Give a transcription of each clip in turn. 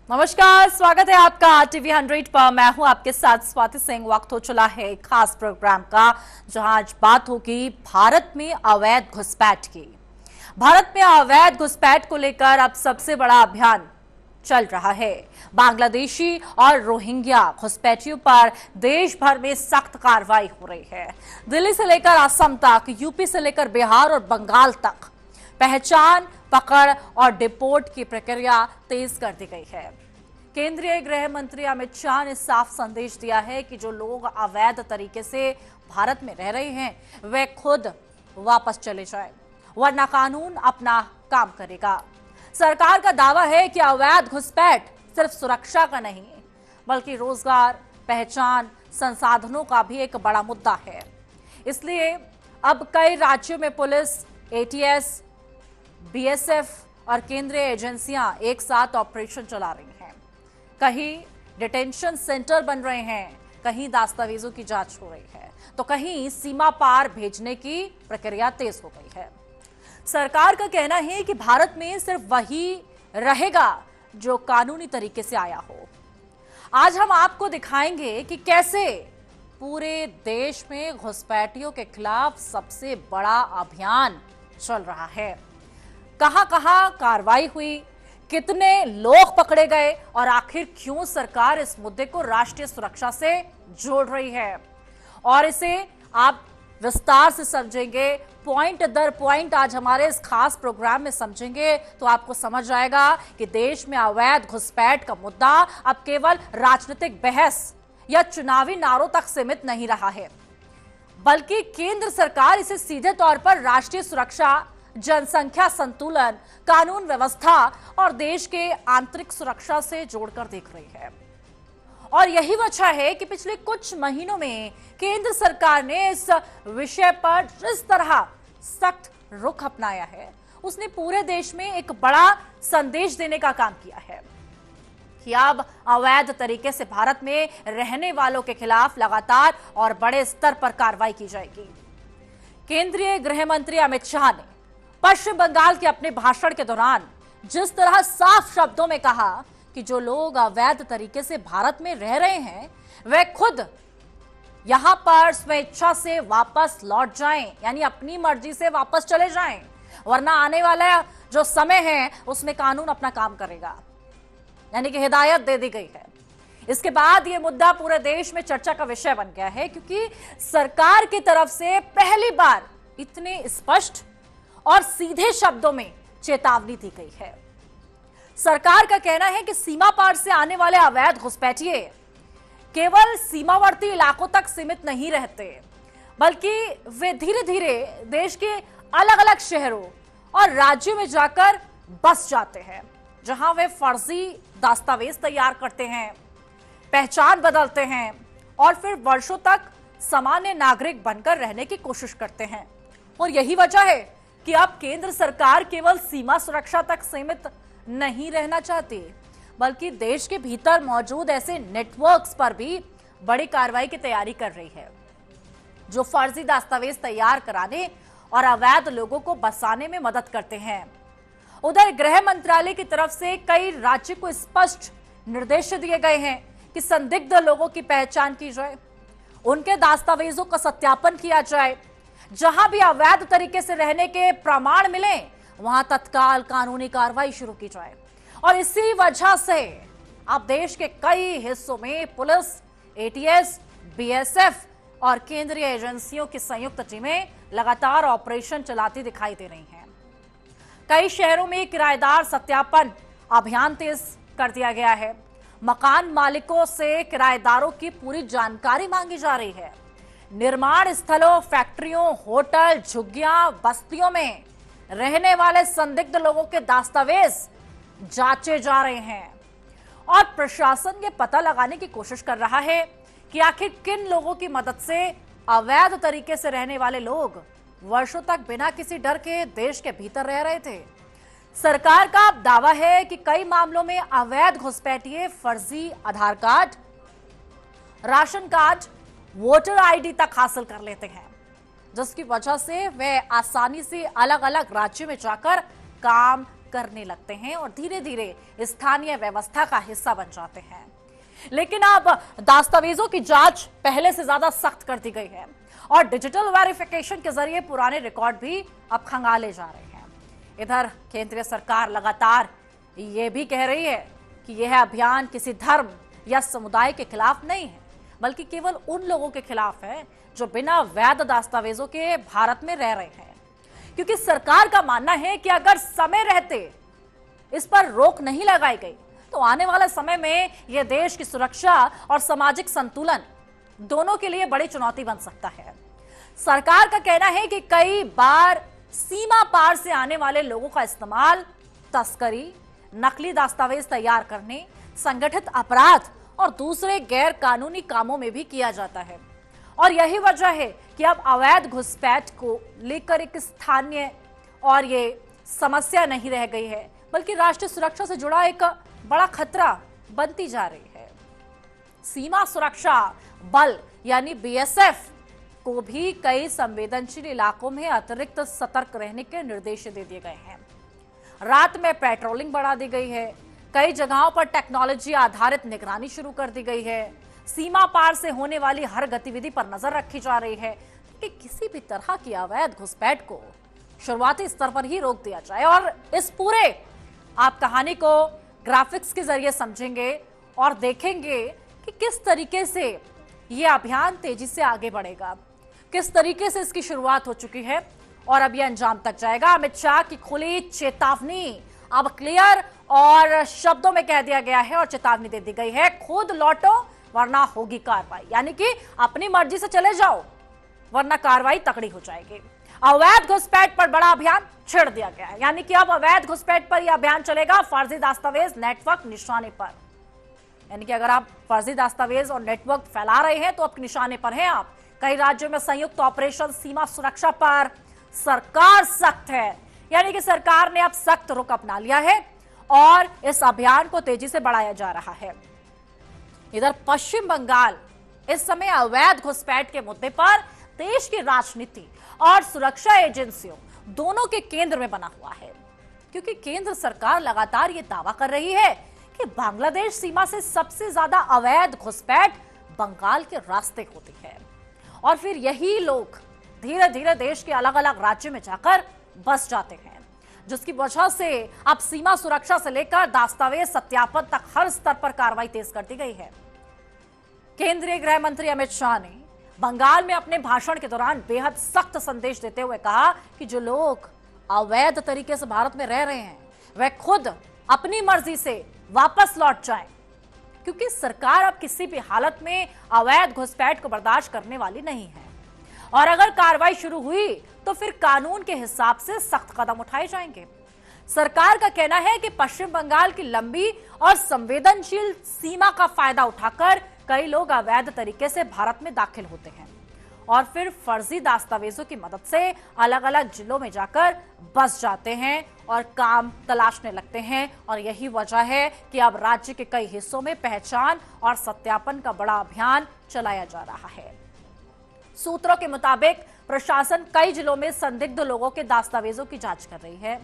नमस्कार, स्वागत है आपका टीवी 100 पर। मैं हूं आपके साथ स्वाति सिंह। वक्त हो चला है एक खास प्रोग्राम का, जहां आज बात होगी भारत में अवैध घुसपैठ की। भारत में अवैध घुसपैठ को लेकर अब सबसे बड़ा अभियान चल रहा है। बांग्लादेशी और रोहिंग्या घुसपैठियों पर देश भर में सख्त कार्रवाई हो रही है। दिल्ली से लेकर असम तक, यूपी से लेकर बिहार और बंगाल तक पहचान, पकड़ और डिपोर्ट की प्रक्रिया तेज कर दी गई है। केंद्रीय गृह मंत्री अमित शाह ने साफ संदेश दिया है कि जो लोग अवैध तरीके से भारत में रह रहे हैं वे खुद वापस चले जाएं, वरना कानून अपना काम करेगा। सरकार का दावा है कि अवैध घुसपैठ सिर्फ सुरक्षा का नहीं बल्कि रोजगार, पहचान, संसाधनों का भी एक बड़ा मुद्दा है। इसलिए अब कई राज्यों में पुलिस, एटीएस, बीएसएफ और केंद्रीय एजेंसियां एक साथ ऑपरेशन चला रही हैं। कहीं डिटेंशन सेंटर बन रहे हैं, कहीं दस्तावेजों की जांच हो रही है, तो कहीं सीमा पार भेजने की प्रक्रिया तेज हो गई है। सरकार का कहना है कि भारत में सिर्फ वही रहेगा जो कानूनी तरीके से आया हो। आज हम आपको दिखाएंगे कि कैसे पूरे देश में घुसपैठियों के खिलाफ सबसे बड़ा अभियान चल रहा है, कहां-कहां कार्रवाई हुई, कितने लोग पकड़े गए और आखिर क्यों सरकार इस मुद्दे को राष्ट्रीय सुरक्षा से जोड़ रही है। और इसे आप विस्तार से समझेंगे, पॉइंट दर पॉइंट आज हमारे इस खास प्रोग्राम में समझेंगे तो आपको समझ आएगा कि देश में अवैध घुसपैठ का मुद्दा अब केवल राजनीतिक बहस या चुनावी नारों तक सीमित नहीं रहा है, बल्कि केंद्र सरकार इसे सीधे तौर पर राष्ट्रीय सुरक्षा, जनसंख्या संतुलन, कानून व्यवस्था और देश के आंतरिक सुरक्षा से जोड़कर देख रही है। और यही वजह है कि पिछले कुछ महीनों में केंद्र सरकार ने इस विषय पर जिस तरह सख्त रुख अपनाया है, उसने पूरे देश में एक बड़ा संदेश देने का काम किया है कि अब अवैध तरीके से भारत में रहने वालों के खिलाफ लगातार और बड़े स्तर पर कार्रवाई की जाएगी। केंद्रीय गृह मंत्री अमित शाह ने पश्चिम बंगाल के अपने भाषण के दौरान जिस तरह साफ शब्दों में कहा कि जो लोग अवैध तरीके से भारत में रह रहे हैं वे खुद यहां पर स्वेच्छा से वापस लौट जाएं, यानी अपनी मर्जी से वापस चले जाएं, वरना आने वाला जो समय है उसमें कानून अपना काम करेगा, यानी कि हिदायत दे दी गई है। इसके बाद यह मुद्दा पूरे देश में चर्चा का विषय बन गया है, क्योंकि सरकार की तरफ से पहली बार इतने स्पष्ट और सीधे शब्दों में चेतावनी दी गई है। सरकार का कहना है कि सीमा पार से आने वाले अवैध घुसपैठिए केवल सीमावर्ती इलाकों तक सीमित नहीं रहते, बल्कि वे धीरे धीरे देश के अलग अलग शहरों और राज्यों में जाकर बस जाते हैं, जहां वे फर्जी दस्तावेज तैयार करते हैं, पहचान बदलते हैं और फिर वर्षों तक सामान्य नागरिक बनकर रहने की कोशिश करते हैं। और यही वजह है कि अब केंद्र सरकार केवल सीमा सुरक्षा तक सीमित नहीं रहना चाहती, बल्कि देश के भीतर मौजूद ऐसे नेटवर्क्स पर भी बड़ी कार्रवाई की तैयारी कर रही है, जो फर्जी दस्तावेज तैयार कराने और अवैध लोगों को बसाने में मदद करते हैं। उधर गृह मंत्रालय की तरफ से कई राज्य को स्पष्ट निर्देश दिए गए हैं कि संदिग्ध लोगों की पहचान की जाए, उनके दस्तावेजों का सत्यापन किया जाए, जहां भी अवैध तरीके से रहने के प्रमाण मिले वहां तत्काल कानूनी कार्रवाई शुरू की जाए। और इसी वजह से अब देश के कई हिस्सों में पुलिस, एटीएस, बीएसएफ और केंद्रीय एजेंसियों की संयुक्त टीमें लगातार ऑपरेशन चलाती दिखाई दे रही हैं। कई शहरों में किराएदार सत्यापन अभियान तेज कर दिया गया है। मकान मालिकों से किराएदारों की पूरी जानकारी मांगी जा रही है। निर्माण स्थलों, फैक्ट्रियों, होटल, झुग्गियां, बस्तियों में रहने वाले संदिग्ध लोगों के दस्तावेज जांचे जा रहे हैं और प्रशासन ये पता लगाने की कोशिश कर रहा है कि आखिर किन लोगों की मदद से अवैध तरीके से रहने वाले लोग वर्षों तक बिना किसी डर के देश के भीतर रह रहे थे। सरकार का दावा है कि कई मामलों में अवैध घुसपैठिए फर्जी Aadhaar card, ration card, voter ID तक हासिल कर लेते हैं, जिसकी वजह से वे आसानी से अलग अलग राज्यों में जाकर काम, करने लगते हैं और धीरे धीरे स्थानीय व्यवस्था का हिस्सा बन जाते हैं। लेकिन अब दस्तावेजों की जांच पहले से ज्यादा सख्त कर दी गई है और डिजिटल वेरिफिकेशन के जरिए पुराने रिकॉर्ड भी अब खंगाले जा रहे हैं। इधर केंद्रीय सरकार लगातार ये भी कह रही है कि यह अभियान किसी धर्म या समुदाय के खिलाफ नहीं है, बल्कि केवल उन लोगों के खिलाफ है जो बिना वैध दस्तावेजों के भारत में रह रहे हैं। क्योंकि सरकार का मानना है कि अगर समय रहते इस पर रोक नहीं लगाई गई तो आने वाले समय में यह देश की सुरक्षा और सामाजिक संतुलन दोनों के लिए बड़ी चुनौती बन सकता है। सरकार का कहना है कि कई बार सीमा पार से आने वाले लोगों का इस्तेमाल तस्करी, नकली दस्तावेज तैयार करने, संगठित अपराध और दूसरे गैर कानूनी कामों में भी किया जाता है। और यही वजह है कि अब अवैध घुसपैठ को लेकर एक स्थानीय और ये समस्या नहीं रह गई है, बल्कि राष्ट्रीय सुरक्षा से जुड़ा एक बड़ा खतरा बनती जा रही है। सीमा सुरक्षा बल यानी बीएसएफ को भी कई संवेदनशील इलाकों में अतिरिक्त सतर्क रहने के निर्देश दे दिए गए हैं। रात में पेट्रोलिंग बढ़ा दी गई है, कई जगहों पर टेक्नोलॉजी आधारित निगरानी शुरू कर दी गई है। सीमा पार से होने वाली हर गतिविधि पर नजर रखी जा रही है कि किसी भी तरह की अवैध घुसपैठ को शुरुआती स्तर पर ही रोक दिया जाए। और इस पूरे आप कहानी को ग्राफिक्स के जरिए समझेंगे और देखेंगे कि किस तरीके से यह अभियान तेजी से आगे बढ़ेगा, किस तरीके से इसकी शुरुआत हो चुकी है और अब यह अंजाम तक जाएगा। अमित शाह की खुली चेतावनी अब क्लियर और शब्दों में कह दिया गया है और चेतावनी दे दी गई है, खुद लौटो वरना होगी कार्रवाई। यानी कि अपनी मर्जी से चले जाओ वरना कार्रवाई तकड़ी हो जाएगी। अवैध घुसपैठ पर बड़ा अभियान छेड़ दिया गया है, यानी कि अब अवैध घुसपैठ पर यह अभियान चलेगा फर्जी दस्तावेज नेटवर्क निशाने पर। यानी कि अगर आप फर्जी दस्तावेज और नेटवर्क फैला रहे हैं तो अब निशाने पर हैं आप। कई राज्यों में संयुक्त ऑपरेशन सीमा सुरक्षा पर सरकार सख्त है, यानी कि सरकार ने अब सख्त रुख अपना लिया है और इस अभियान को तेजी से बढ़ाया जा रहा है। इधर पश्चिम बंगाल इस समय अवैध घुसपैठ के मुद्दे पर देश की राजनीति और सुरक्षा एजेंसियों दोनों के केंद्र में बना हुआ है, क्योंकि केंद्र सरकार लगातार यह दावा कर रही है कि बांग्लादेश सीमा से सबसे ज्यादा अवैध घुसपैठ बंगाल के रास्ते होती है और फिर यही लोग धीरे धीरे देश के अलग अलग राज्यों में जाकर बस जाते हैं, जिसकी वजह से अब सीमा सुरक्षा से लेकर दस्तावेज सत्यापन तक हर स्तर पर कार्रवाई तेज कर दी गई है। केंद्रीय गृह मंत्री अमित शाह ने बंगाल में अपने भाषण के दौरान बेहद सख्त संदेश देते हुए कहा कि जो लोग अवैध तरीके से भारत में रह रहे हैं वह खुद अपनी मर्जी से वापस लौट जाएं, क्योंकि सरकार अब किसी भी हालत में अवैध घुसपैठ को बर्दाश्त करने वाली नहीं है और अगर कार्रवाई शुरू हुई तो फिर कानून के हिसाब से सख्त कदम उठाए जाएंगे। सरकार का कहना है कि पश्चिम बंगाल की लंबी और संवेदनशील सीमा का फायदा उठाकर कई लोग अवैध तरीके से भारत में दाखिल होते हैं और फिर फर्जी दस्तावेजों की मदद से अलग अलग जिलों में जाकर बस जाते हैं और काम तलाशने लगते हैं। और यही वजह है कि अब राज्य के कई हिस्सों में पहचान और सत्यापन का बड़ा अभियान चलाया जा रहा है। सूत्रों के मुताबिक प्रशासन कई जिलों में संदिग्ध लोगों के दस्तावेजों की जांच कर रही है।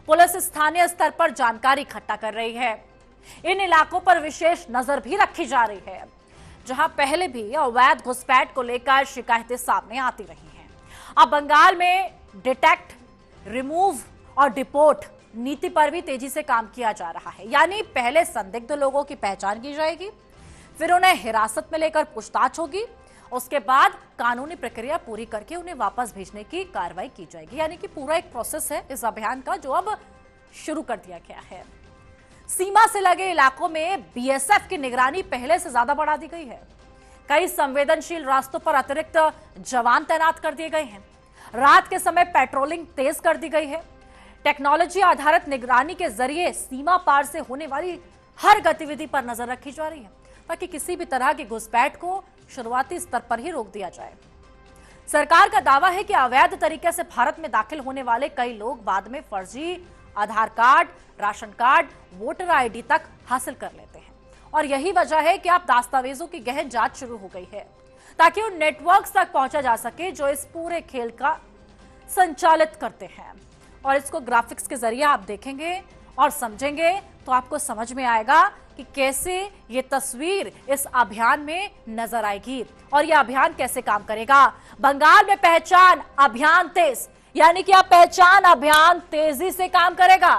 पुलिस स्थानीय स्तर पर जानकारी इकट्ठा कर रही है। इन इलाकों पर विशेष नजर भी रखी जा रही है जहां पहले भी अवैध घुसपैठ को लेकर शिकायतें सामने आती रही हैं। अब बंगाल में डिटेक्ट, रिमूव और डिपोर्ट नीति पर भी तेजी से काम किया जा रहा है, यानी पहले संदिग्ध लोगों की पहचान की जाएगी, फिर उन्हें हिरासत में लेकर पूछताछ होगी, उसके बाद कानूनी प्रक्रिया पूरी करके उन्हें वापस भेजने की कार्रवाई की जाएगी। यानी कि पूरा एक प्रोसेस है इस अभियान का जो अब शुरू कर दिया गया है। सीमा से लगे इलाकों में बीएसएफ की निगरानी पहले से ज्यादा बढ़ा दी गई है। कई संवेदनशील रास्तों पर अतिरिक्त जवान तैनात कर दिए गए हैं। रात के समय पेट्रोलिंग तेज कर दी गई है। टेक्नोलॉजी आधारित निगरानी के जरिए सीमा पार से होने वाली हर गतिविधि पर नजर रखी जा रही है ताकि किसी भी तरह की घुसपैठ को शुरुआती स्तर पर ही रोक दिया जाए। सरकार का दावा है कि अवैध तरीके से भारत में दाखिल होने वाले कई लोग बाद में फर्जी Aadhaar card, ration card, voter ID तक हासिल कर लेते हैं और यही वजह है कि अब दस्तावेजों की गहन जांच शुरू हो गई है ताकि उन नेटवर्क्स तक पहुंचा जा सके जो इस पूरे खेल का संचालित करते हैं। और इसको ग्राफिक्स के जरिए आप देखेंगे और समझेंगे तो आपको समझ में आएगा कि कैसे ये तस्वीर इस अभियान में नजर आएगी और ये अभियान कैसे काम करेगा। बंगाल में पहचान अभियान तेज, यानी कि अब पहचान अभियान तेजी से काम करेगा।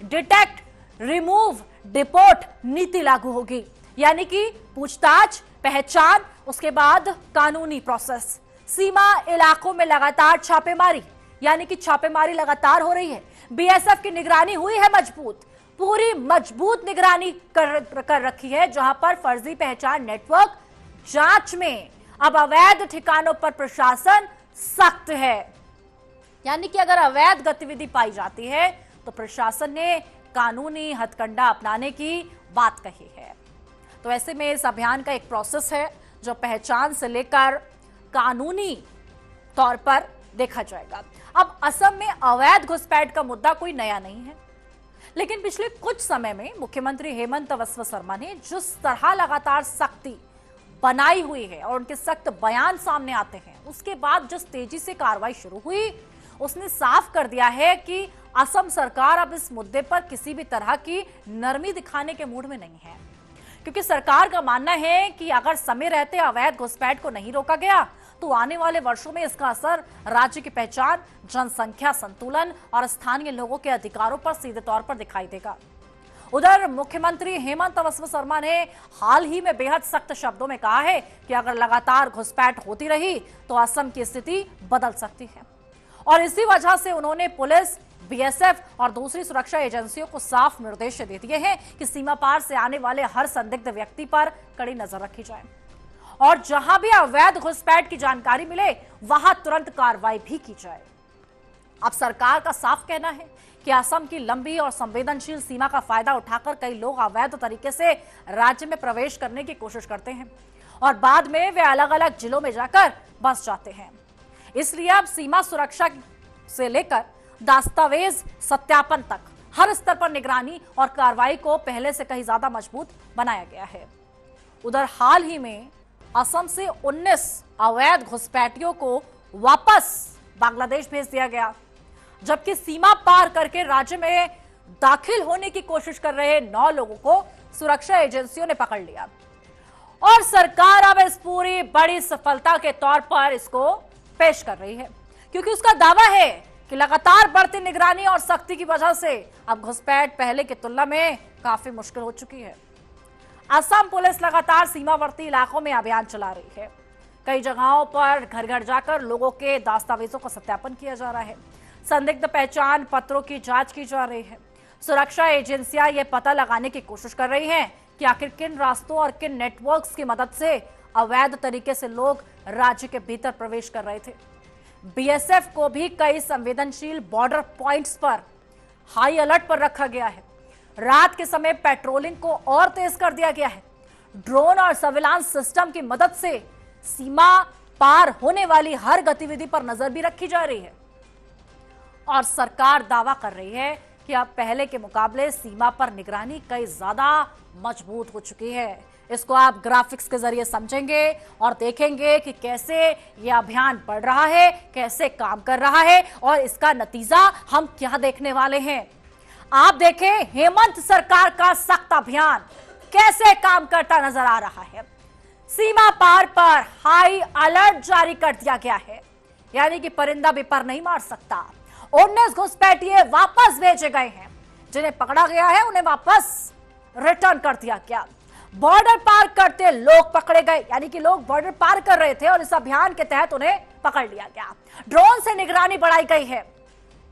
डिटेक्ट, रिमूव, डिपोर्ट नीति लागू होगी, यानी कि पूछताछ, पहचान, उसके बाद कानूनी प्रोसेस। सीमा इलाकों में लगातार छापेमारी, यानी कि छापेमारी लगातार हो रही है। बीएसएफ की निगरानी हुई है मजबूत, पूरी मजबूत निगरानी कर रखी है, जहां पर फर्जी पहचान नेटवर्क जांच में अब अवैध ठिकानों पर प्रशासन सख्त है। यानी कि अगर अवैध गतिविधि पाई जाती है तो प्रशासन ने कानूनी हथकंडा अपनाने की बात कही है। तो ऐसे में इस अभियान का एक प्रोसेस है जो पहचान से लेकर कानूनी तौर पर देखा जाएगा। अब असम में अवैध घुसपैठ का मुद्दा कोई नया नहीं है, लेकिन पिछले कुछ समय में मुख्यमंत्री हेमंत बिस्वा शर्मा ने जिस तरह लगातार सख्ती बनाई हुई है और उनके सख्त बयान सामने आते हैं, उसके बाद जिस तेजी से कार्रवाई शुरू हुई, उसने साफ कर दिया है कि असम सरकार अब इस मुद्दे पर किसी भी तरह की नरमी दिखाने के मूड में नहीं है, क्योंकि सरकार का मानना है कि अगर समय रहते अवैध घुसपैठ को नहीं रोका गया तो आने वाले वर्षों में इसका असर राज्य की पहचान, जनसंख्या संतुलन और स्थानीय लोगों के अधिकारों पर सीधे तौर पर दिखाई देगा। उधर मुख्यमंत्री हेमंत बिस्वा शर्मा ने हाल ही में बेहद सख्त शब्दों में कहा है कि अगर लगातार घुसपैठ होती रही तो असम की स्थिति बदल सकती है, और इसी वजह से उन्होंने पुलिस, बीएसएफ और दूसरी सुरक्षा एजेंसियों को साफ निर्देश दे दिए हैं कि सीमा पार से आने वाले हर संदिग्ध व्यक्ति पर कड़ी नजर रखी जाए और जहां भी अवैध घुसपैठ की जानकारी मिले वहां तुरंत कार्रवाई भी की जाए। अब सरकार का साफ कहना है कि असम की लंबी और संवेदनशील सीमा का फायदा उठाकर कई लोग अवैध तरीके से राज्य में प्रवेश करने की कोशिश करते हैं और बाद में वे अलग अलग जिलों में जाकर बस जाते हैं। इसलिए अब सीमा सुरक्षा से लेकर दस्तावेज सत्यापन तक हर स्तर पर निगरानी और कार्रवाई को पहले से कहीं ज्यादा मजबूत बनाया गया है। उधर हाल ही में असम से 19 अवैध घुसपैठियों को वापस बांग्लादेश भेज दिया गया, जबकि सीमा पार करके राज्य में दाखिल होने की कोशिश कर रहे 9 लोगों को सुरक्षा एजेंसियों ने पकड़ लिया और सरकार अब इस पूरी बड़ी सफलता के तौर पर इसको पेश कर रही है, क्योंकि उसका दावा है कि लगातार बढ़ती निगरानी और सख्ती की वजह से अब घुसपैठ पहले की तुलना में काफी मुश्किल हो चुकी है। असम पुलिस लगातार सीमावर्ती इलाकों में अभियान चला रही है। कई जगहों पर घर घर जाकर लोगों के दस्तावेजों का सत्यापन किया जा रहा है, संदिग्ध पहचान पत्रों की जांच की जा रही है। सुरक्षा एजेंसियां यह पता लगाने की कोशिश कर रही हैं कि आखिर किन रास्तों और किन नेटवर्क्स की मदद से अवैध तरीके से लोग राज्य के भीतर प्रवेश कर रहे थे। बीएसएफ को भी कई संवेदनशील बॉर्डर पॉइंट्स पर हाई अलर्ट पर रखा गया है। रात के समय पेट्रोलिंग को और तेज कर दिया गया है। ड्रोन और सर्विलांस सिस्टम की मदद से सीमा पार होने वाली हर गतिविधि पर नजर भी रखी जा रही है और सरकार दावा कर रही है कि अब पहले के मुकाबले सीमा पर निगरानी कई ज्यादा मजबूत हो चुकी है। इसको आप ग्राफिक्स के जरिए समझेंगे और देखेंगे कि कैसे यह अभियान बढ़ रहा है, कैसे काम कर रहा है और इसका नतीजा हम क्या देखने वाले हैं। आप देखें हेमंत सरकार का सख्त अभियान कैसे काम करता नजर आ रहा है। सीमा पार पर हाई अलर्ट जारी कर दिया गया है, यानी कि परिंदा भी पर नहीं मार सकता। 19 घुसपैठिए वापस भेजे गए हैं, जिन्हें पकड़ा गया है उन्हें वापस रिटर्न कर दिया गया। बॉर्डर पार करते लोग पकड़े गए, यानी कि लोग बॉर्डर पार कर रहे थे और इस अभियान के तहत उन्हें पकड़ लिया गया। ड्रोन से निगरानी बढ़ाई गई है,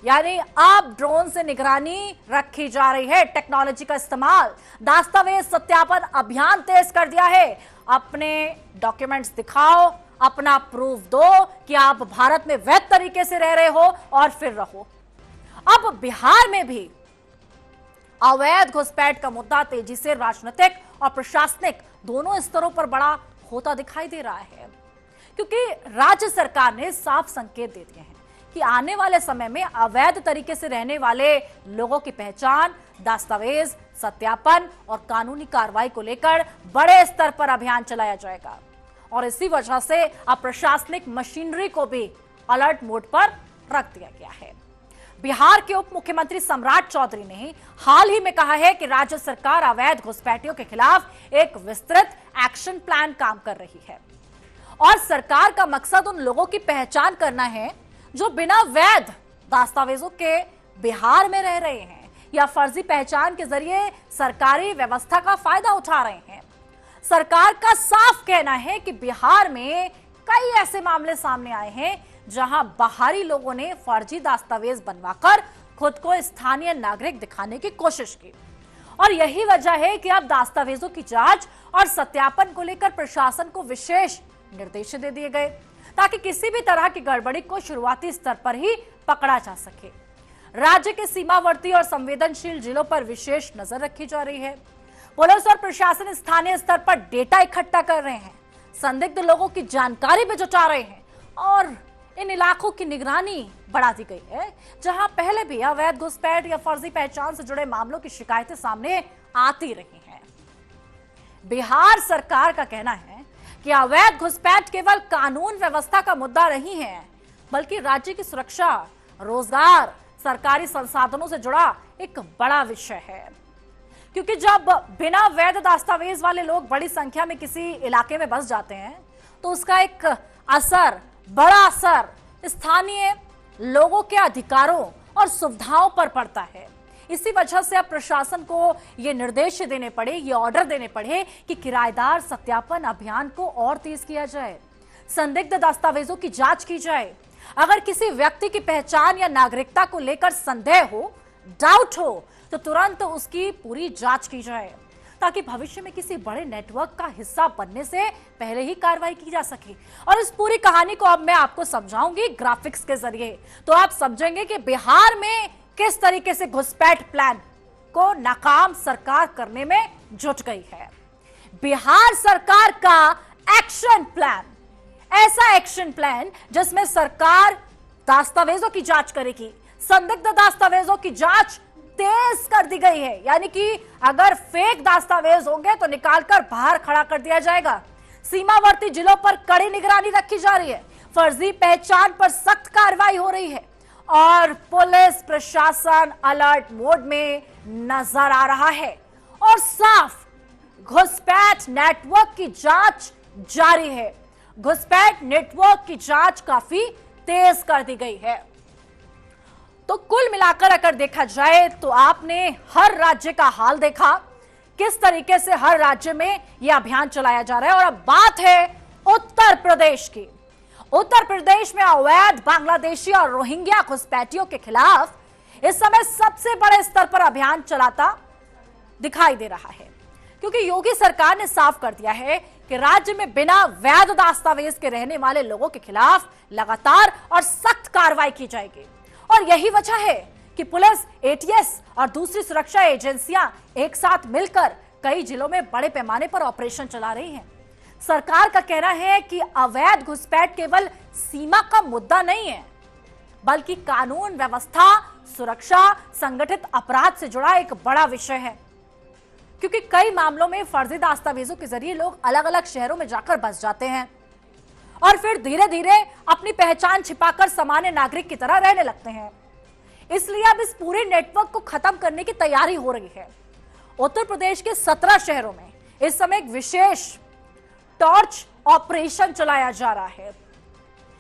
यानी अब ड्रोन से निगरानी रखी जा रही है। टेक्नोलॉजी का इस्तेमाल, दस्तावेज सत्यापन अभियान तेज कर दिया है। अपने डॉक्यूमेंट्स दिखाओ, अपना प्रूफ दो कि आप भारत में वैध तरीके से रह रहे हो और फिर रहो। अब बिहार में भी अवैध घुसपैठ का मुद्दा तेजी से राजनीतिक और प्रशासनिक दोनों स्तरों पर बड़ा होता दिखाई दे रहा है, क्योंकि राज्य सरकार ने साफ संकेत दे दिए हैं कि आने वाले समय में अवैध तरीके से रहने वाले लोगों की पहचान, दस्तावेज सत्यापन और कानूनी कार्रवाई को लेकर बड़े स्तर पर अभियान चलाया जाएगा और इसी वजह से अब प्रशासनिक मशीनरी को भी अलर्ट मोड पर रख दिया गया है। बिहार के उप मुख्यमंत्री सम्राट चौधरी ने हाल ही में कहा है कि राज्य सरकार अवैध घुसपैठियों के खिलाफ एक विस्तृत एक्शन प्लान काम कर रही है और सरकार का मकसद उन लोगों की पहचान करना है जो बिना वैध दस्तावेजों के बिहार में रह रहे हैं या फर्जी पहचान के जरिए सरकारी व्यवस्था का फायदा उठा रहे हैं। सरकार का साफ कहना है कि बिहार में कई ऐसे मामले सामने आए हैं जहां बाहरी लोगों ने फर्जी दस्तावेज बनवाकर खुद को स्थानीय नागरिक दिखाने की कोशिश की और यही वजह है कि अब दस्तावेजों की जांच और सत्यापन को लेकर प्रशासन को विशेष निर्देश दे दिए गए ताकि किसी भी तरह की गड़बड़ी को शुरुआती स्तर पर ही पकड़ा जा सके। राज्य के सीमावर्ती और संवेदनशील जिलों पर विशेष नजर रखी जा रही है। पुलिस और प्रशासन स्थानीय स्तर पर डेटा इकट्ठा कर रहे हैं, संदिग्ध लोगों की जानकारी भी जुटा रहे हैं और इन इलाकों की निगरानी बढ़ा दी गई है जहां पहले भी अवैध घुसपैठ या फर्जी पहचान से जुड़े मामलों की शिकायतें सामने आती रही हैं। बिहार सरकार का कहना है कि अवैध घुसपैठ केवल कानून व्यवस्था का मुद्दा नहीं है बल्कि राज्य की सुरक्षा, रोजगार, सरकारी संसाधनों से जुड़ा एक बड़ा विषय है। क्योंकि जब बिना वैध दस्तावेज वाले लोग बड़ी संख्या में किसी इलाके में बस जाते हैं तो उसका एक बड़ा असर स्थानीय लोगों के अधिकारों और सुविधाओं पर पड़ता है। इसी वजह से अब प्रशासन को ये निर्देश देने पड़े, ये ऑर्डर देने पड़े कि किराएदार सत्यापन अभियान को और तेज किया जाए, संदिग्ध दस्तावेजों की जांच की जाए। अगर किसी व्यक्ति की पहचान या नागरिकता को लेकर संदेह हो, डाउट हो, तो तुरंत उसकी पूरी जांच की जाए ताकि भविष्य में किसी बड़े नेटवर्क का हिस्सा बनने से पहले ही कार्रवाई की जा सके। और इस पूरी कहानी को अब मैं आपको समझाऊंगी ग्राफिक्स के जरिए, तो आप समझेंगे कि बिहार में किस तरीके से घुसपैठ प्लान को नाकाम सरकार करने में जुट गई है। बिहार सरकार का एक्शन प्लान, ऐसा एक्शन प्लान जिसमें सरकार दस्तावेजों की जांच करेगी, संदिग्ध दस्तावेजों की जांच तेज कर दी गई है। यानी कि अगर फेक दस्तावेज होंगे तो निकालकर बाहर खड़ा कर दिया जाएगा। सीमावर्ती जिलों पर कड़ी निगरानी रखी जा रही है, फर्जी पहचान पर सख्त कार्रवाई हो रही है और पुलिस प्रशासन अलर्ट मोड में नजर आ रहा है और साफ घुसपैठ नेटवर्क की जांच जारी है। घुसपैठ नेटवर्क की जांच काफी तेज कर दी गई है। तो कुल मिलाकर अगर देखा जाए तो आपने हर राज्य का हाल देखा, किस तरीके से हर राज्य में यह अभियान चलाया जा रहा है। और अब बात है उत्तर प्रदेश की। उत्तर प्रदेश में अवैध बांग्लादेशी और रोहिंग्या घुसपैठियों के खिलाफ इस समय सबसे बड़े स्तर पर अभियान चलाता दिखाई दे रहा है, क्योंकि योगी सरकार ने साफ कर दिया है कि राज्य में बिना वैध दस्तावेज के रहने वाले लोगों के खिलाफ लगातार और सख्त कार्रवाई की जाएगी। और यही वजह है कि पुलिस, एटीएस और दूसरी सुरक्षा एजेंसियां एक साथ मिलकर कई जिलों में बड़े पैमाने पर ऑपरेशन चला रही हैं। सरकार का कहना है कि अवैध घुसपैठ केवल सीमा का मुद्दा नहीं है बल्कि कानून व्यवस्था, सुरक्षा, संगठित अपराध से जुड़ा एक बड़ा विषय है। क्योंकि कई मामलों में फर्जी दस्तावेजों के जरिए लोग अलग अलग शहरों में जाकर बस जाते हैं और फिर धीरे धीरे अपनी पहचान छिपाकर सामान्य नागरिक की तरह रहने लगते हैं। इसलिए अब इस पूरे नेटवर्क को खत्म करने की तैयारी हो रही है। उत्तर प्रदेश के 17 शहरों में इस समय एक विशेष टॉर्च ऑपरेशन चलाया जा रहा है,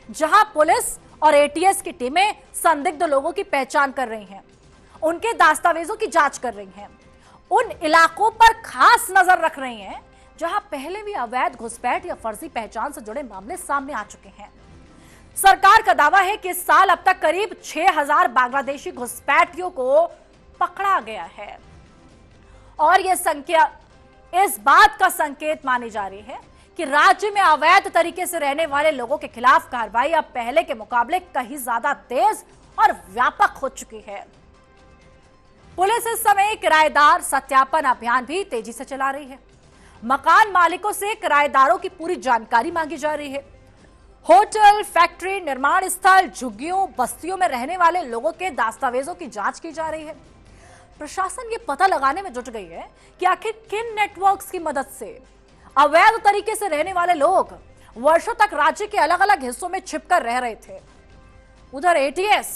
जहां पुलिस और एटीएस की टीमें संदिग्ध लोगों की पहचान कर रही हैं, उनके दस्तावेजों की जांच कर रही हैं, उन इलाकों पर खास नजर रख रही हैं जहां पहले भी अवैध घुसपैठ या फर्जी पहचान से जुड़े मामले सामने आ चुके हैं। सरकार का दावा है कि इस साल अब तक करीब 6000 बांग्लादेशी घुसपैठियों को पकड़ा गया है और यह संख्या इस बात का संकेत मानी जा रही है कि राज्य में अवैध तरीके से रहने वाले लोगों के खिलाफ कार्रवाई अब पहले के मुकाबले कहीं ज्यादा तेज और व्यापक हो चुकी है। पुलिस इस समय किराएदार सत्यापन अभियान भी तेजी से चला रही है। मकान मालिकों से किराएदारों की पूरी जानकारी मांगी जा रही है। होटल, फैक्ट्री, निर्माण स्थल, झुग्गियों, बस्तियों में रहने वाले लोगों के दस्तावेजों की जांच की जा रही है। प्रशासन ये पता लगाने में जुट गई है कि आखिर किन नेटवर्क्स की मदद से अवैध तरीके से रहने वाले लोग वर्षों तक राज्य के अलग अलग हिस्सों में छिपकर रह रहे थे। उधर एटीएस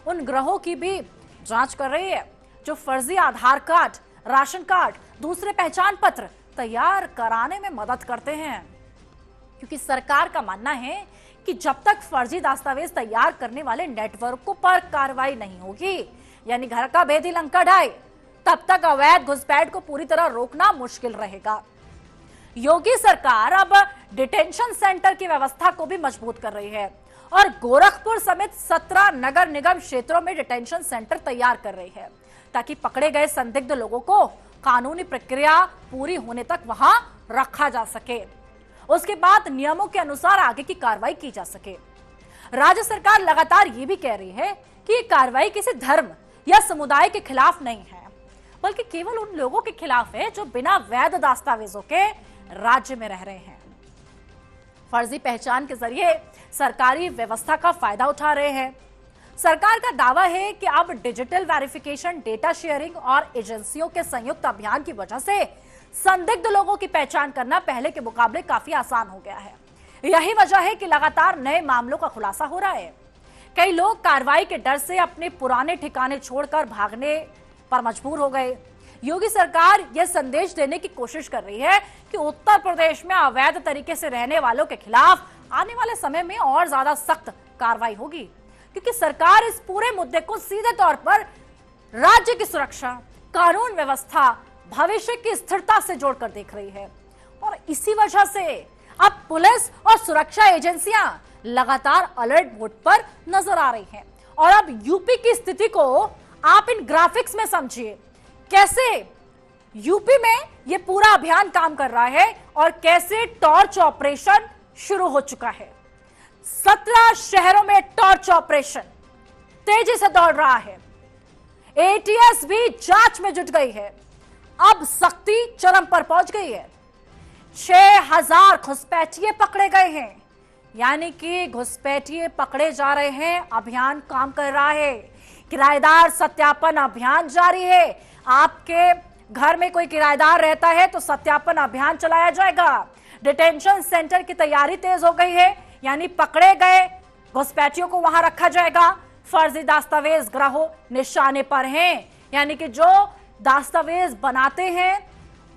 उन ग्रहों की भी जांच कर रही है जो फर्जी आधार कार्ड, राशन कार्ड, दूसरे पहचान पत्र तैयार कराने में मदद करते हैं। क्योंकि सरकार का मानना है कि जब तक फर्जी दस्तावेज तैयार करने वाले नेटवर्कों पर कार्रवाई नहीं होगी, यानी घर का भेदी लंका ढाए, तब तक अवैध घुसपैठ को पूरी तरह रोकना मुश्किल रहेगा। योगी सरकार अब डिटेंशन सेंटर की व्यवस्था को भी मजबूत कर रही है और गोरखपुर समेत 17 नगर निगम क्षेत्रों में डिटेंशन सेंटर तैयार कर रही है, ताकि पकड़े गए संदिग्ध लोगों को कानूनी प्रक्रिया पूरी होने तक वहां रखा जा सके, उसके बाद नियमों के अनुसार आगे की कार्रवाई की जा सके। राज्य सरकार लगातार ये भी कह रही है कि ये कार्रवाई किसी धर्म या समुदाय के खिलाफ नहीं है, बल्कि केवल उन लोगों के खिलाफ है जो बिना वैध दस्तावेजों के राज्य में रह रहे हैं, फर्जी पहचान के जरिए सरकारी व्यवस्था का फायदा उठा रहे हैं। सरकार का दावा है कि अब डिजिटल वेरिफिकेशन, डेटा शेयरिंग और एजेंसियों के संयुक्त अभियान की वजह से संदिग्ध लोगों की पहचान करना पहले के मुकाबले काफी आसान हो गया है। यही वजह है कि लगातार नए मामलों का खुलासा हो रहा है। कई लोग कार्रवाई के डर से अपने पुराने ठिकाने छोड़कर भागने पर मजबूर हो गए। योगी सरकार यह संदेश देने की कोशिश कर रही है कि उत्तर प्रदेश में अवैध तरीके से रहने वालों के खिलाफ आने वाले समय में और ज्यादा सख्त कार्रवाई होगी, क्योंकि सरकार इस पूरे मुद्दे को सीधे तौर पर राज्य की सुरक्षा, कानून व्यवस्था, भविष्य की स्थिरता से जोड़कर देख रही है। और इसी वजह से अब पुलिस और सुरक्षा एजेंसियां लगातार अलर्ट मोड पर नजर आ रही हैं। और अब यूपी की स्थिति को आप इन ग्राफिक्स में समझिए, कैसे यूपी में यह पूरा अभियान काम कर रहा है और कैसे टॉर्च ऑपरेशन शुरू हो चुका है। 17 शहरों में टॉर्च ऑपरेशन तेजी से दौड़ रहा है। एटीएस भी जांच में जुट गई है। अब सख्ती चरम पर पहुंच गई है। 6000 घुसपैठिए पकड़े गए हैं, यानी कि घुसपैठिए पकड़े जा रहे हैं, अभियान काम कर रहा है। किराएदार सत्यापन अभियान जारी है। आपके घर में कोई किराएदार रहता है तो सत्यापन अभियान चलाया जाएगा। डिटेंशन सेंटर की तैयारी तेज हो गई है, यानी पकड़े गए घुसपैठियों को वहां रखा जाएगा। फर्जी दस्तावेज ग्राहकों निशाने पर हैं, यानी कि जो दस्तावेज बनाते हैं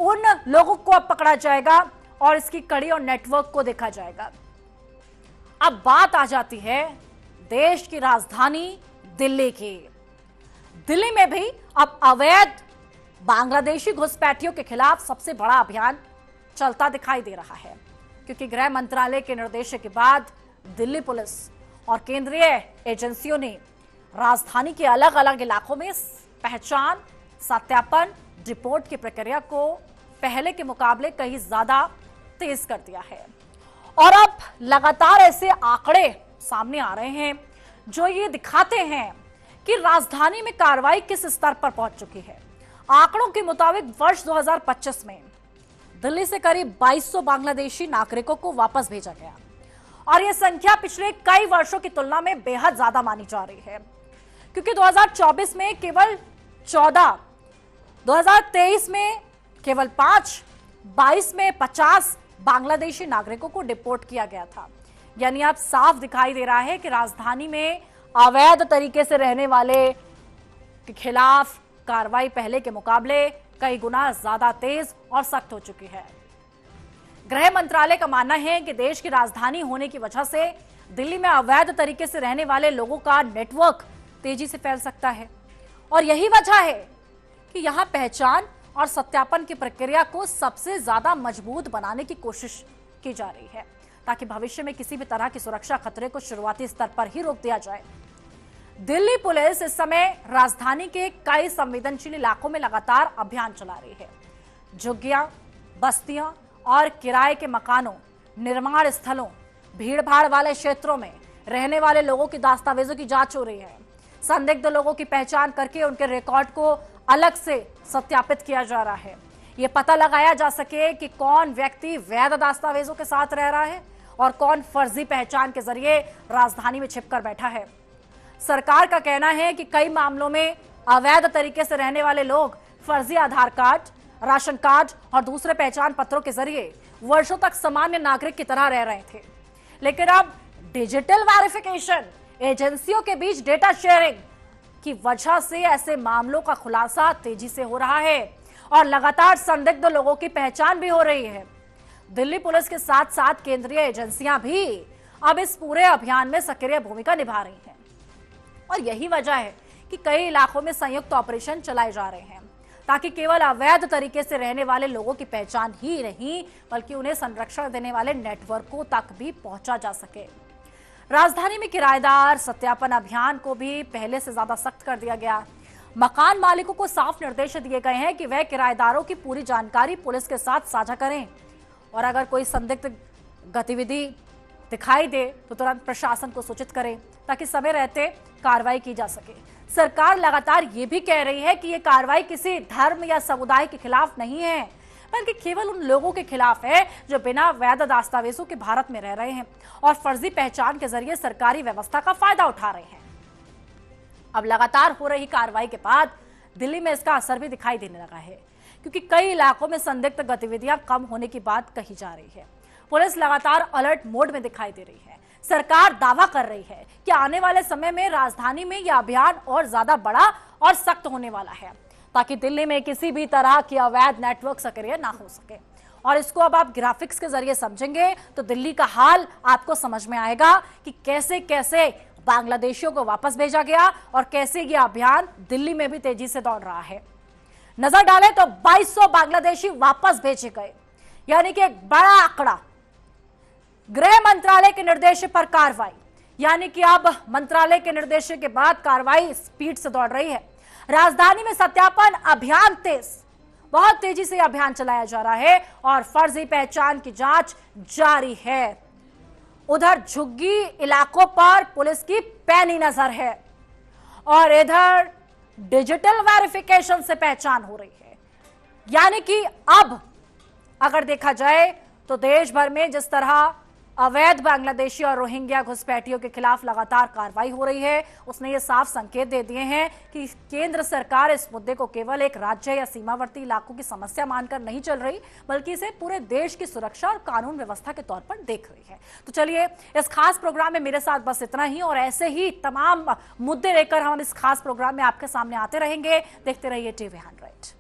उन लोगों को अब पकड़ा जाएगा और इसकी कड़ी और नेटवर्क को देखा जाएगा। अब बात आ जाती है देश की राजधानी दिल्ली की। दिल्ली में भी अब अवैध बांग्लादेशी घुसपैठियों के खिलाफ सबसे बड़ा अभियान चलता दिखाई दे रहा है, क्योंकि गृह मंत्रालय के निर्देश के बाद दिल्ली पुलिस और केंद्रीय एजेंसियों ने राजधानी के अलग अलग इलाकों में पहचान, सत्यापन, रिपोर्ट की प्रक्रिया को पहले के मुकाबले कहीं ज्यादा तेज कर दिया है। और अब लगातार ऐसे आंकड़े सामने आ रहे हैं जो ये दिखाते हैं कि राजधानी में कार्रवाई किस स्तर पर पहुंच चुकी है। आंकड़ों के मुताबिक वर्ष 2025 में दिल्ली से करीब 2200 बांग्लादेशी नागरिकों को वापस भेजा गया और यह संख्या पिछले कई वर्षों की तुलना में बेहद ज्यादा मानी जा रही है, क्योंकि 2024 में केवल 14, 2023 में केवल 5, 22 में 50 बांग्लादेशी नागरिकों को डिपोर्ट किया गया था। यानी अब साफ दिखाई दे रहा है कि राजधानी में अवैध तरीके से रहने वाले के खिलाफ कार्रवाई पहले के मुकाबले कई गुना ज्यादा तेज और सख्त हो चुकी है। गृह मंत्रालय का मानना है कि देश की राजधानी होने की वजह से दिल्ली में अवैध तरीके से रहने वाले लोगों का नेटवर्क तेजी से फैल सकता है और यही वजह है कि यहां पहचान और सत्यापन की प्रक्रिया को सबसे ज्यादा मजबूत बनाने की कोशिश की जा रही है, ताकि भविष्य में किसी भी तरह की सुरक्षा खतरे को शुरुआती स्तर पर ही रोक दिया जाए। दिल्ली पुलिस इस समय राजधानी के कई संवेदनशील इलाकों में लगातार अभियान चला रही है। झुग्गियां, बस्तियां और किराए के मकानों, निर्माण स्थलों, भीड़भाड़ वाले क्षेत्रों में रहने वाले लोगों की दस्तावेजों की जांच हो रही है। संदिग्ध लोगों की पहचान करके उनके रिकॉर्ड को अलग से सत्यापित किया जा रहा है। यह पता लगाया जा सके कि कौन व्यक्ति वैध दस्तावेजों के साथ रह रहा है और कौन फर्जी पहचान के जरिए राजधानी में छिपकर बैठा है। सरकार का कहना है कि कई मामलों में अवैध तरीके से रहने वाले लोग फर्जी आधार कार्ड, राशन कार्ड और दूसरे पहचान पत्रों के जरिए वर्षों तक सामान्य नागरिक की तरह रह रहे थे, लेकिन अब डिजिटल वेरिफिकेशन, एजेंसियों के बीच डेटा शेयरिंग, की वजह से ऐसे मामलों का खुलासा तेजी से हो रहा है और लगातार संदिग्ध लोगों की पहचान भी हो रही है। दिल्ली पुलिस के साथ साथ केंद्रीय एजेंसियां भी अब इस पूरे अभियान में सक्रिय भूमिका निभा रही हैं और यही वजह है कि कई इलाकों में संयुक्त ऑपरेशन चलाए जा रहे हैं ताकि केवल अवैध तरीके से रहने वाले लोगों की पहचान ही नहीं बल्कि उन्हें संरक्षण देने वाले नेटवर्कों तक भी पहुंचा जा सके। राजधानी में किराएदार सत्यापन अभियान को भी पहले से ज्यादा सख्त कर दिया गया। मकान मालिकों को साफ निर्देश दिए गए हैं कि वह किराएदारों की पूरी जानकारी पुलिस के साथ साझा करें और अगर कोई संदिग्ध गतिविधि दिखाई दे तो तुरंत प्रशासन को सूचित करें ताकि समय रहते कार्रवाई की जा सके। सरकार लगातार ये भी कह रही है कि ये कार्रवाई किसी धर्म या समुदाय के खिलाफ नहीं है बल्कि केवल उन लोगों के खिलाफ है जो बिना वैध दस्तावेजों के भारत में रह रहे हैं और फर्जी पहचान के जरिए सरकारी व्यवस्था का फायदा उठा रहे हैं। अब लगातार हो रही कार्रवाई के बाद दिल्ली में इसका असर भी दिखाई देने लगा है क्योंकि कई इलाकों में संदिग्ध गतिविधियां कम होने की बात कही जा रही है। पुलिस लगातार अलर्ट मोड में दिखाई दे रही है। सरकार दावा कर रही है कि आने वाले समय में राजधानी में यह अभियान और ज्यादा बड़ा और सख्त होने वाला है ताकि दिल्ली में किसी भी तरह की अवैध नेटवर्क सक्रिय ना हो सके। और इसको अब आप ग्राफिक्स के जरिए समझेंगे तो दिल्ली का हाल आपको समझ में आएगा कि कैसे कैसे बांग्लादेशियों को वापस भेजा गया और कैसे यह अभियान दिल्ली में भी तेजी से दौड़ रहा है। नजर डालें तो 2200 बांग्लादेशी वापस भेजे गए, यानी कि एक बड़ा आंकड़ा। गृह मंत्रालय के निर्देश पर कार्रवाई, यानी कि अब मंत्रालय के निर्देश के बाद कार्रवाई स्पीड से दौड़ रही है। राजधानी में सत्यापन अभियान तेज, बहुत तेजी से अभियान चलाया जा रहा है और फर्जी पहचान की जांच जारी है। उधर झुग्गी इलाकों पर पुलिस की पैनी नजर है और इधर डिजिटल वेरिफिकेशन से पहचान हो रही है, यानी कि अब अगर देखा जाए तो देश भर में जिस तरह अवैध बांग्लादेशी और रोहिंग्या घुसपैठियों के खिलाफ लगातार कार्रवाई हो रही है, उसने ये साफ संकेत दे दिए हैं कि केंद्र सरकार इस मुद्दे को केवल एक राज्य या सीमावर्ती इलाकों की समस्या मानकर नहीं चल रही बल्कि इसे पूरे देश की सुरक्षा और कानून व्यवस्था के तौर पर देख रही है। तो चलिए, इस खास प्रोग्राम में मेरे साथ बस इतना ही और ऐसे ही तमाम मुद्दे लेकर हम इस खास प्रोग्राम में आपके सामने आते रहेंगे। देखते रहिए TV 100।